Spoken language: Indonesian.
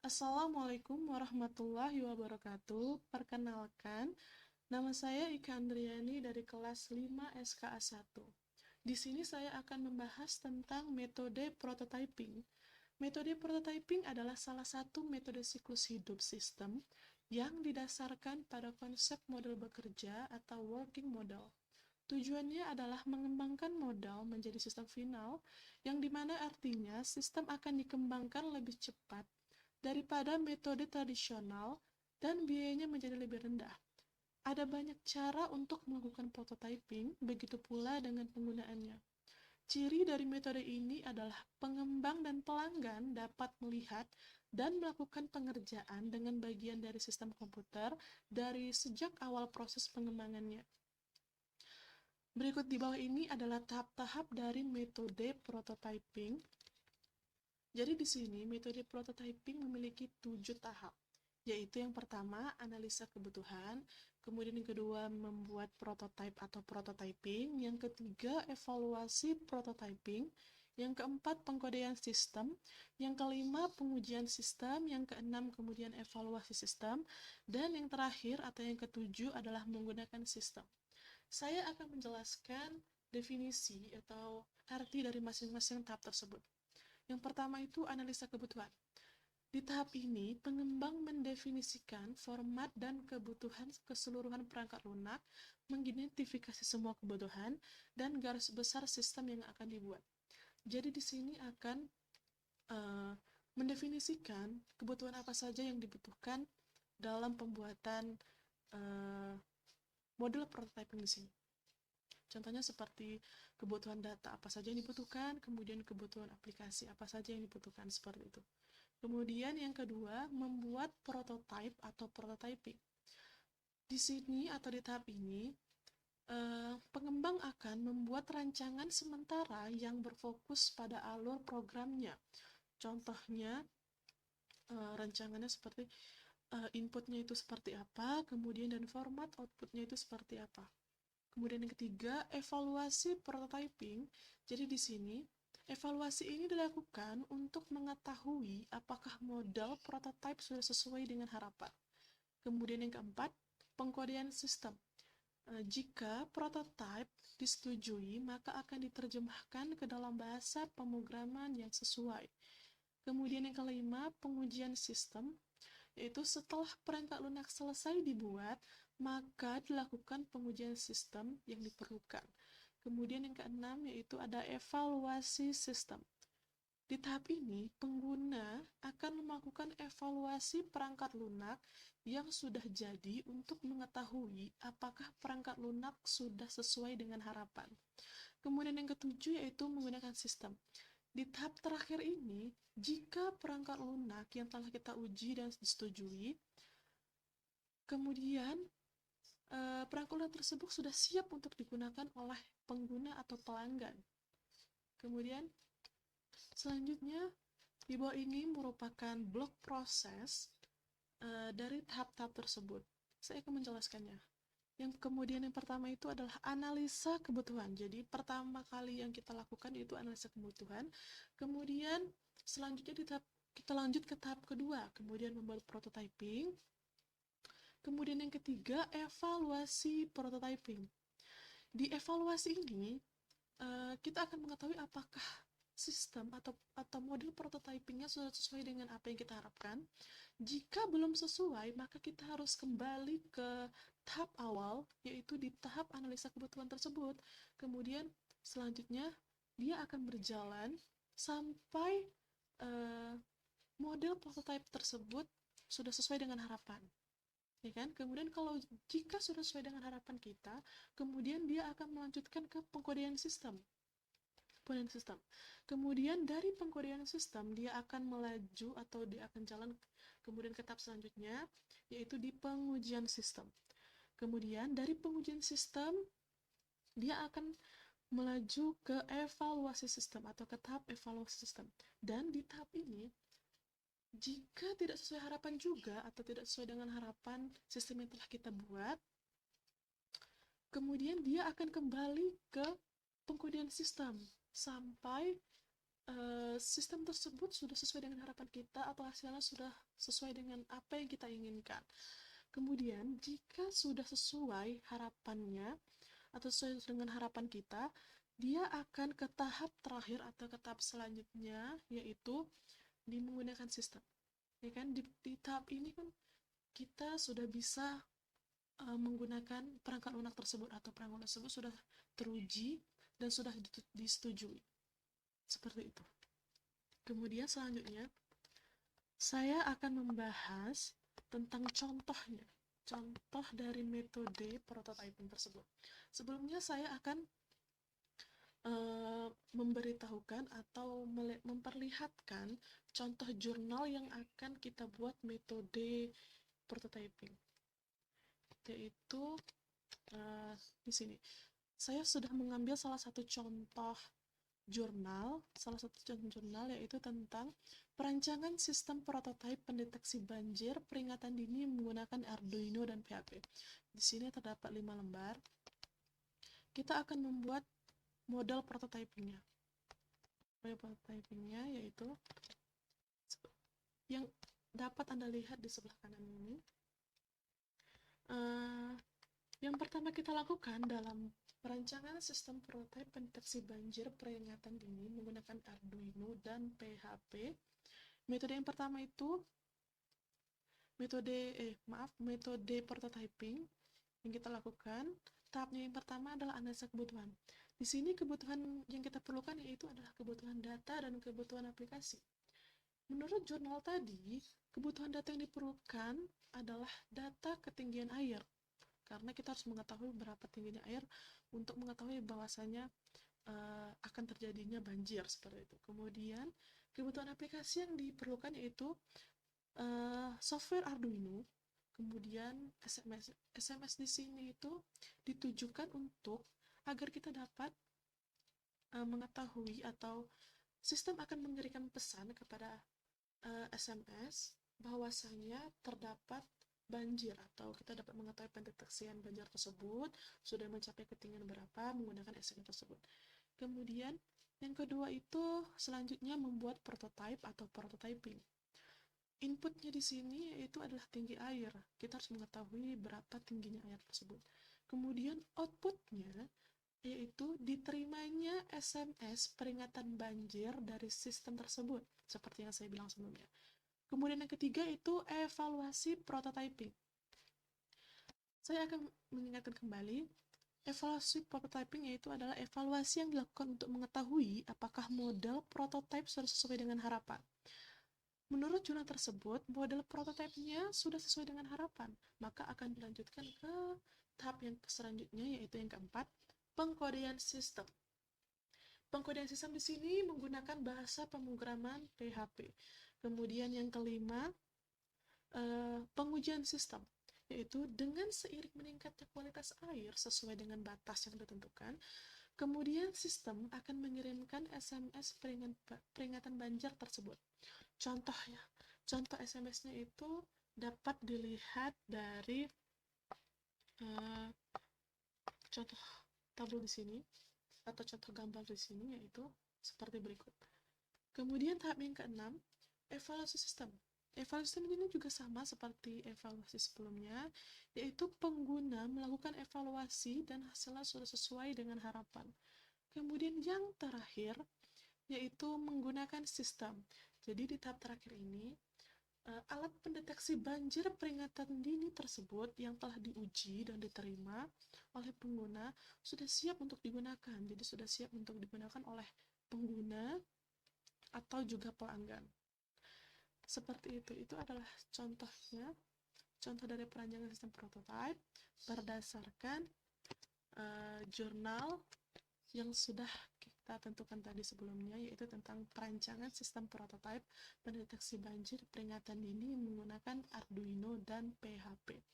Assalamualaikum warahmatullahi wabarakatuh. Perkenalkan, nama saya Ika Andriani dari kelas 5 SKA 1. Di sini saya akan membahas tentang metode prototyping. Metode prototyping adalah salah satu metode siklus hidup sistem yang didasarkan pada konsep model bekerja atau working model. Tujuannya adalah mengembangkan modal menjadi sistem final, yang dimana artinya sistem akan dikembangkan lebih cepat daripada metode tradisional dan biayanya menjadi lebih rendah. Ada banyak cara untuk melakukan prototyping, begitu pula dengan penggunaannya. Ciri dari metode ini adalah pengembang dan pelanggan dapat melihat dan melakukan pengerjaan dengan bagian dari sistem komputer dari sejak awal proses pengembangannya. Berikut di bawah ini adalah tahap-tahap dari metode prototyping. Jadi di sini metode prototyping memiliki 7 tahap, yaitu yang pertama analisa kebutuhan, kemudian yang kedua membuat prototype atau prototyping, yang ketiga evaluasi prototyping, yang keempat pengkodean sistem, yang kelima pengujian sistem, yang keenam kemudian evaluasi sistem, dan yang terakhir atau yang ketujuh adalah menggunakan sistem. Saya akan menjelaskan definisi atau arti dari masing-masing tahap tersebut. Yang pertama itu analisa kebutuhan. Di tahap ini, pengembang mendefinisikan format dan kebutuhan keseluruhan perangkat lunak, mengidentifikasi semua kebutuhan, dan garis besar sistem yang akan dibuat. Jadi di sini akan mendefinisikan kebutuhan apa saja yang dibutuhkan dalam pembuatan model prototyping di sini. Contohnya seperti kebutuhan data apa saja yang dibutuhkan, kemudian kebutuhan aplikasi apa saja yang dibutuhkan, seperti itu. Kemudian yang kedua, membuat prototype atau prototyping. Di sini atau di tahap ini, pengembang akan membuat rancangan sementara yang berfokus pada alur programnya. Contohnya, rancangannya seperti inputnya itu seperti apa, kemudian dan format outputnya itu seperti apa. Kemudian yang ketiga, evaluasi prototyping. Jadi di sini, evaluasi ini dilakukan untuk mengetahui apakah model prototype sudah sesuai dengan harapan. Kemudian yang keempat, pengkodean sistem. Jika prototype disetujui, maka akan diterjemahkan ke dalam bahasa pemrograman yang sesuai. Kemudian yang kelima, pengujian sistem, yaitu setelah perangkat lunak selesai dibuat, maka dilakukan pengujian sistem yang diperlukan. Kemudian yang keenam yaitu ada evaluasi sistem. Di tahap ini, pengguna akan melakukan evaluasi perangkat lunak yang sudah jadi untuk mengetahui apakah perangkat lunak sudah sesuai dengan harapan. Kemudian yang ketujuh yaitu menggunakan sistem. Di tahap terakhir ini, jika perangkat lunak yang telah kita uji dan disetujui, kemudian perangkat lunak tersebut sudah siap untuk digunakan oleh pengguna atau pelanggan. Kemudian selanjutnya di bawah ini merupakan blok proses dari tahap-tahap tersebut. Saya akan menjelaskannya. Yang pertama itu adalah analisa kebutuhan. Jadi pertama kali yang kita lakukan itu analisa kebutuhan. Kemudian selanjutnya kita lanjut ke tahap kedua, kemudian membuat prototyping. Kemudian yang ketiga, evaluasi prototyping. Di evaluasi ini, kita akan mengetahui apakah sistem atau model prototypingnya sudah sesuai dengan apa yang kita harapkan. Jika belum sesuai, maka kita harus kembali ke tahap awal, yaitu di tahap analisa kebutuhan tersebut. Kemudian selanjutnya, dia akan berjalan sampai model prototype tersebut sudah sesuai dengan harapan. Ya kan? Kemudian jika sudah sesuai dengan harapan kita, kemudian dia akan melanjutkan ke pengkodean sistem. Kemudian dari pengkodean sistem dia akan melaju atau dia akan jalan kemudian ke tahap selanjutnya, yaitu di pengujian sistem. Kemudian dari pengujian sistem dia akan melaju ke evaluasi sistem atau ke tahap evaluasi sistem. Dan di tahap ini, jika tidak sesuai harapan juga atau tidak sesuai dengan harapan sistem yang telah kita buat, kemudian dia akan kembali ke pengkodean sistem sampai sistem tersebut sudah sesuai dengan harapan kita atau hasilnya sudah sesuai dengan apa yang kita inginkan. Kemudian, jika sudah sesuai harapannya atau sesuai dengan harapan kita, dia akan ke tahap terakhir atau ke tahap selanjutnya, yaitu menggunakan sistem. Ya kan, di tahap ini kan kita sudah bisa menggunakan perangkat lunak tersebut atau perangkat tersebut sudah teruji dan sudah disetujui. Seperti itu. Kemudian selanjutnya, saya akan membahas tentang contohnya. Contoh dari metode prototyping tersebut. Sebelumnya saya akan memberitahukan atau memperlihatkan contoh jurnal yang akan kita buat metode prototyping. Yaitu di sini. Saya sudah mengambil salah satu contoh jurnal yaitu tentang perancangan sistem prototipe pendeteksi banjir peringatan dini menggunakan Arduino dan PHP. Di sini terdapat 5 lembar. Kita akan membuat model prototypingnya. Model prototypingnya yaitu yang dapat Anda lihat di sebelah kanan ini. Yang pertama kita lakukan dalam perancangan sistem prototipe pendeteksi banjir peringatan dini menggunakan Arduino dan PHP. Metode yang pertama itu metode prototyping yang kita lakukan. Tahapnya yang pertama adalah analisa kebutuhan. Di sini kebutuhan yang kita perlukan yaitu adalah kebutuhan data dan kebutuhan aplikasi. Menurut jurnal tadi, kebutuhan data yang diperlukan adalah data ketinggian air. Karena kita harus mengetahui berapa tingginya air untuk mengetahui bahwasanya akan terjadinya banjir seperti itu. Kemudian kebutuhan aplikasi yang diperlukan yaitu software Arduino. Kemudian SMS di sini itu ditujukan untuk agar kita dapat mengetahui atau sistem akan mengirimkan pesan kepada SMS bahwasanya terdapat banjir atau kita dapat mengetahui pendeteksian banjir tersebut sudah mencapai ketinggian berapa menggunakan SMS tersebut. Kemudian yang kedua itu selanjutnya membuat prototype atau prototyping. Inputnya di sini yaitu adalah tinggi air. Kita harus mengetahui berapa tingginya air tersebut. Kemudian outputnya yaitu diterimanya SMS peringatan banjir dari sistem tersebut seperti yang saya bilang sebelumnya. Kemudian yang ketiga itu evaluasi prototyping. Saya akan mengingatkan kembali, evaluasi prototyping yaitu adalah evaluasi yang dilakukan untuk mengetahui apakah model prototype sudah sesuai dengan harapan. Menurut jurnal tersebut, model prototipenya sudah sesuai dengan harapan, maka akan dilanjutkan ke tahap yang selanjutnya yaitu yang keempat, pengkodean sistem. Pengkodean sistem di sini menggunakan bahasa pemrograman PHP. Kemudian yang kelima, pengujian sistem, yaitu dengan seiring meningkatnya kualitas air sesuai dengan batas yang ditentukan, kemudian sistem akan mengirimkan SMS peringatan banjir tersebut. Contoh SMS-nya itu dapat dilihat dari contoh tabel di sini atau contoh gambar di sini yaitu seperti berikut. Kemudian tahap yang keenam, evaluasi sistem. Evaluasi sistem ini juga sama seperti evaluasi sebelumnya, yaitu pengguna melakukan evaluasi dan hasilnya sudah sesuai dengan harapan. Kemudian yang terakhir, yaitu menggunakan sistem. Jadi di tahap terakhir ini, alat pendeteksi banjir peringatan dini tersebut yang telah diuji dan diterima oleh pengguna sudah siap untuk digunakan. Jadi sudah siap untuk digunakan oleh pengguna atau juga pelanggan. Seperti itu adalah contohnya, contoh dari perancangan sistem prototype berdasarkan jurnal yang sudah kita tentukan tadi sebelumnya, yaitu tentang perancangan sistem prototype pendeteksi banjir peringatan dini menggunakan Arduino dan PHP.